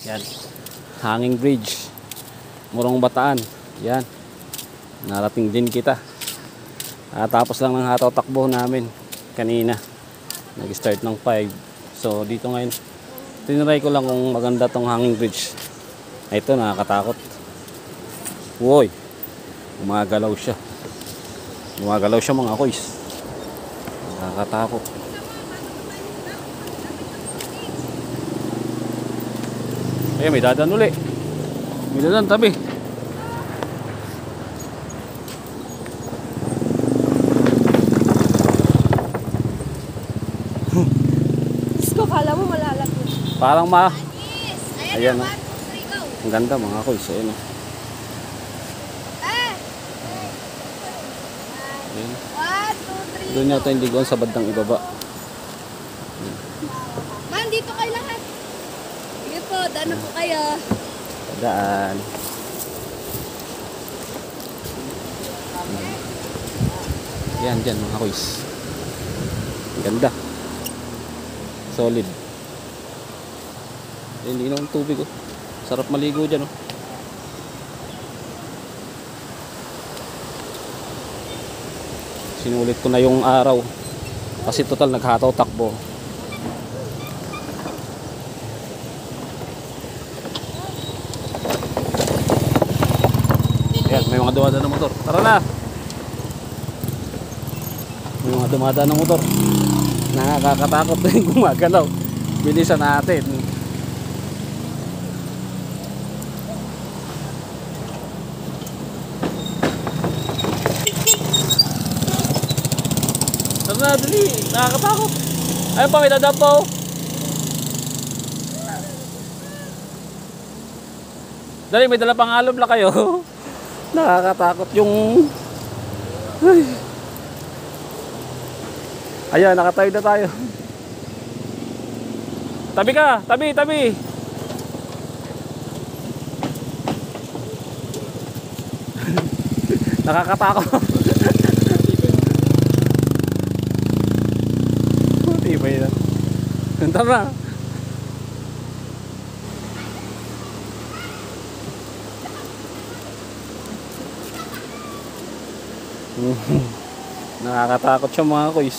Yan. Hanging bridge. Morong Bataan. Yan. Narating din kita. Tapos lang ng hataw takbo namin kanina. Nag-start ng 5. So dito ngayon, tinry ko lang kung maganda tong hanging bridge. Ito, nakakatakot. Uy, gumagalaw siya. Gumagalaw siya mga koys. Nakakatakot. Eh, may dadan uli. May dadan tabi. Gusto, kala mo malalapit. Parang Ayan, ayan, na. ang ganda mga koys. Ayan, oh. Ayan. 1, 2, 3. Doon yata yung ligon sa bandang ibaba. Man, dito kayo lahat. Sige po, daan na po kayo. Daan. Yan, dyan mga koys. Ang ganda. Solid. Hindi na ang tubig, oh. Sarap maligo dyan, oh. Sinulit ko na yung araw. Kasi total naghataw takbo. Ayan, may mga dumadaan ng motor. Tara na! May mga dumadaan ng motor. Nakakatakot na yung gumagalaw. Bilisan natin. Tara na, dali. Nakakatakot. Ayun pa, may dadampaw. Dali, may dala pang alob na kayo. Nakakatakot yung... Ay. Ayan, nakatayo na tayo. Tabi ka! Tabi! Tabi! Nakakatakot. Iba yun. Tara na. Nakakatakot siya mga koys.